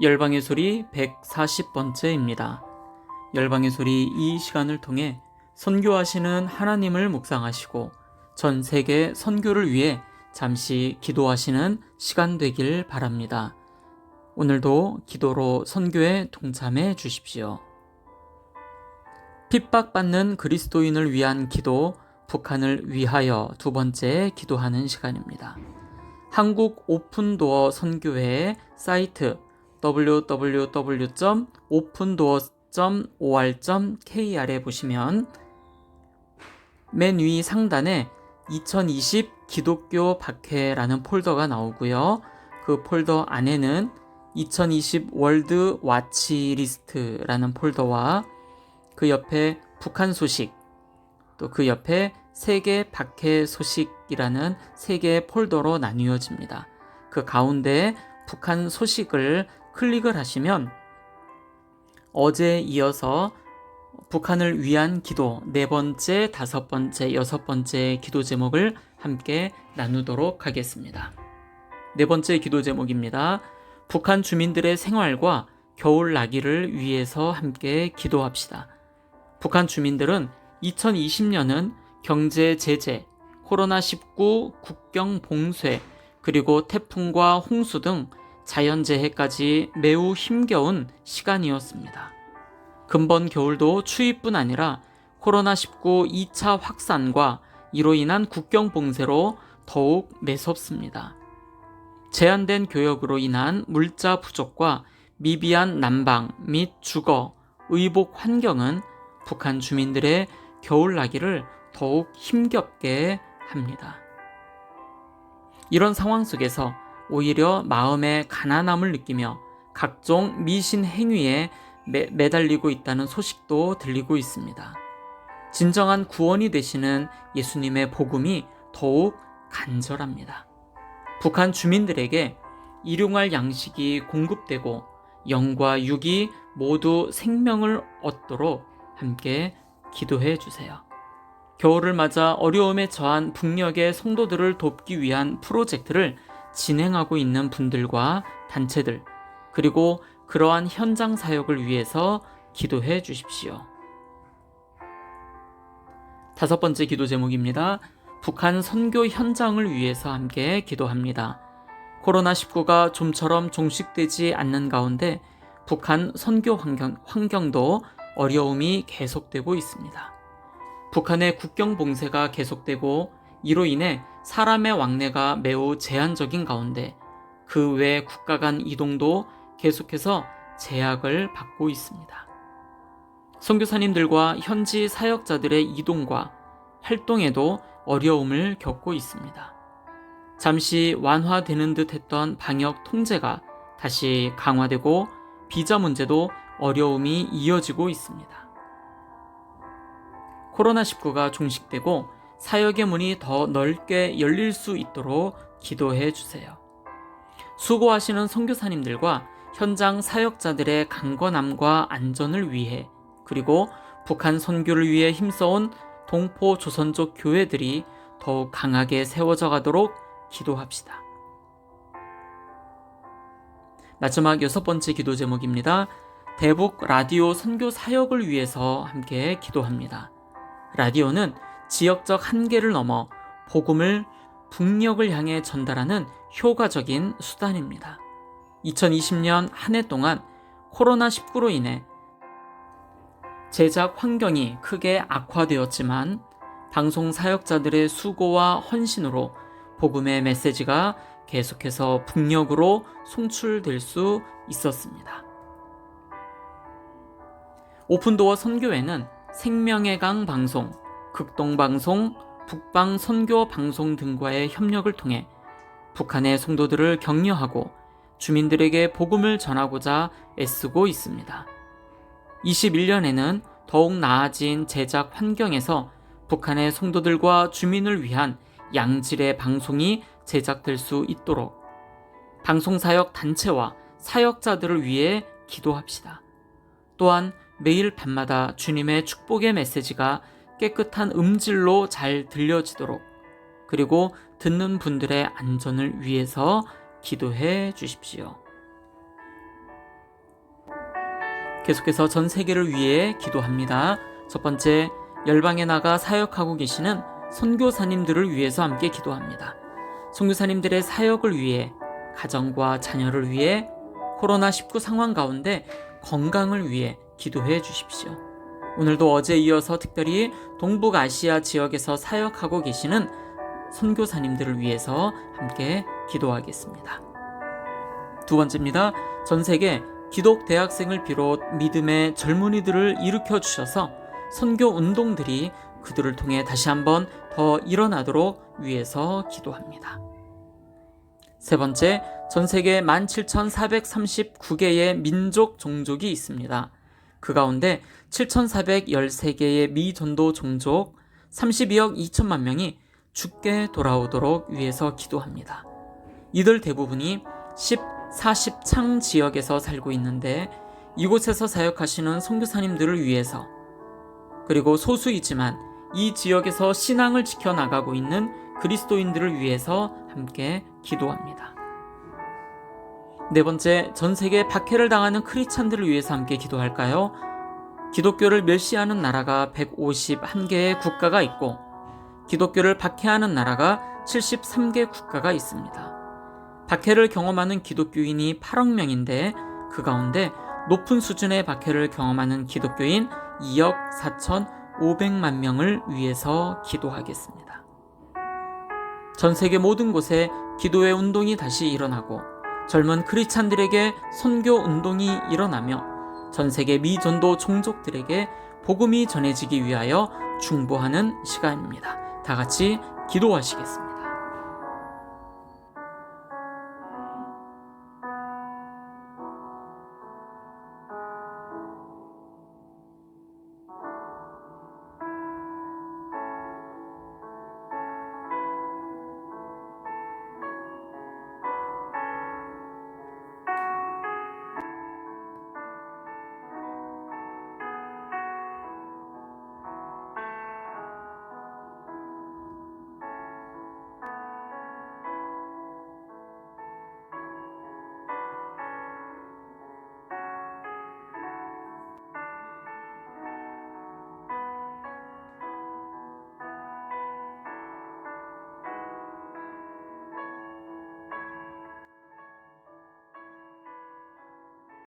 열방의 소리 140번째입니다. 열방의 소리 이 시간을 통해 선교하시는 하나님을 묵상하시고 전 세계 선교를 위해 잠시 기도하시는 시간 되길 바랍니다. 오늘도 기도로 선교에 동참해 주십시오. 핍박받는 그리스도인을 위한 기도, 북한을 위하여 두 번째 기도하는 시간입니다. 한국 오픈도어 선교회의 사이트 www.opendoor.or.kr에 보시면 맨 위 상단에 2020 기독교 박회라는 폴더가 나오고요. 그 폴더 안에는 2020 월드 와치 리스트라는 폴더와 그 옆에 북한 소식, 또 그 옆에 세계 박해 소식이라는 세 개의 폴더로 나뉘어집니다. 그 가운데 북한 소식을 클릭을 하시면 어제에 이어서 북한을 위한 기도 4번째, 5번째, 6번째 기도 제목을 함께 나누도록 하겠습니다. 4번째 기도 제목입니다. 북한 주민들의 생활과 겨울 나기를 위해서 함께 기도합시다. 북한 주민들은 2020년은 경제 제재, 코로나19 국경 봉쇄, 그리고 태풍과 홍수 등 자연재해까지 매우 힘겨운 시간이었습니다. 근본 겨울도 추위뿐 아니라 코로나19 2차 확산과 이로 인한 국경 봉쇄로 더욱 매섭습니다. 제한된 교역으로 인한 물자 부족과 미비한 난방 및 주거, 의복 환경은 북한 주민들의 겨울나기를 더욱 힘겹게 합니다. 이런 상황 속에서 오히려 마음의 가난함을 느끼며 각종 미신 행위에 매달리고 있다는 소식도 들리고 있습니다. 진정한 구원이 되시는 예수님의 복음이 더욱 간절합니다. 북한 주민들에게 일용할 양식이 공급되고 영과 육이 모두 생명을 얻도록 함께 기도해 주세요. 겨울을 맞아 어려움에 처한 북녘의 성도들을 돕기 위한 프로젝트를 진행하고 있는 분들과 단체들, 그리고 그러한 현장 사역을 위해서 기도해 주십시오. 5번째 기도 제목입니다. 북한 선교 현장을 위해서 함께 기도합니다. 코로나19가 좀처럼 종식되지 않는 가운데 북한 선교 환경도 어려움이 계속되고 있습니다. 북한의 국경 봉쇄가 계속되고 이로 인해 사람의 왕래가 매우 제한적인 가운데 그 외 국가 간 이동도 계속해서 제약을 받고 있습니다. 선교사님들과 현지 사역자들의 이동과 활동에도 어려움을 겪고 있습니다. 잠시 완화되는 듯 했던 방역 통제가 다시 강화되고 비자 문제도 어려움이 이어지고 있습니다. 코로나19가 종식되고 사역의 문이 더 넓게 열릴 수 있도록 기도해 주세요. 수고하시는 선교사님들과 현장 사역자들의 강건함과 안전을 위해, 그리고 북한 선교를 위해 힘써온 동포 조선족 교회들이 더욱 강하게 세워져 가도록 기도합시다. 마지막 6번째 기도 제목입니다. 대북 라디오 선교 사역을 위해서 함께 기도합니다. 라디오는 지역적 한계를 넘어 복음을 북녘을 향해 전달하는 효과적인 수단입니다. 2020년 한 해 동안 코로나19로 인해 제작 환경이 크게 악화되었지만 방송 사역자들의 수고와 헌신으로 복음의 메시지가 계속해서 북녘으로 송출될 수 있었습니다. 오픈도어 선교회는 생명의 강 방송, 극동방송, 북방 선교 방송 등과의 협력을 통해 북한의 성도들을 격려하고 주민들에게 복음을 전하고자 애쓰고 있습니다. 21년에는 더욱 나아진 제작 환경에서 북한의 성도들과 주민을 위한 양질의 방송이 제작될 수 있도록 방송사역 단체와 사역자들을 위해 기도합시다. 또한 매일 밤마다 주님의 축복의 메시지가 깨끗한 음질로 잘 들려지도록, 그리고 듣는 분들의 안전을 위해서 기도해 주십시오. 계속해서 전 세계를 위해 기도합니다. 첫 번째, 열방에 나가 사역하고 계시는 선교사님들을 위해서 함께 기도합니다. 선교사님들의 사역을 위해, 가정과 자녀를 위해, 코로나19 상황 가운데 건강을 위해 기도해 주십시오. 오늘도 어제 이어서 특별히 동북아시아 지역에서 사역하고 계시는 선교사님들을 위해서 함께 기도하겠습니다. 두 번째입니다. 전 세계 기독 대학생을 비롯 믿음의 젊은이들을 일으켜 주셔서 선교 운동들이 그들을 통해 다시 한번 더 일어나도록 위해서 기도합니다. 세 번째, 전 세계 17,439개의 민족 종족이 있습니다. 그 가운데 7,413개의 미전도 종족 32억 2천만 명이 주께 돌아오도록 위해서 기도합니다. 이들 대부분이 40창 지역에서 살고 있는데 이곳에서 사역하시는 선교사님들을 위해서, 그리고 소수이지만 이 지역에서 신앙을 지켜나가고 있는 그리스도인들을 위해서 함께 기도합니다. 네 번째, 전 세계 박해를 당하는 크리스찬들을 위해서 함께 기도할까요? 기독교를 멸시하는 나라가 151개의 국가가 있고 기독교를 박해하는 나라가 73개 국가가 있습니다. 박해를 경험하는 기독교인이 8억 명인데 그 가운데 높은 수준의 박해를 경험하는 기독교인 2억 4,500만 명을 위해서 기도하겠습니다. 전 세계 모든 곳에 기도의 운동이 다시 일어나고 젊은 크리스찬들에게 선교 운동이 일어나며 전 세계 미전도 종족들에게 복음이 전해지기 위하여 중보하는 시간입니다. 다 같이 기도하시겠습니다.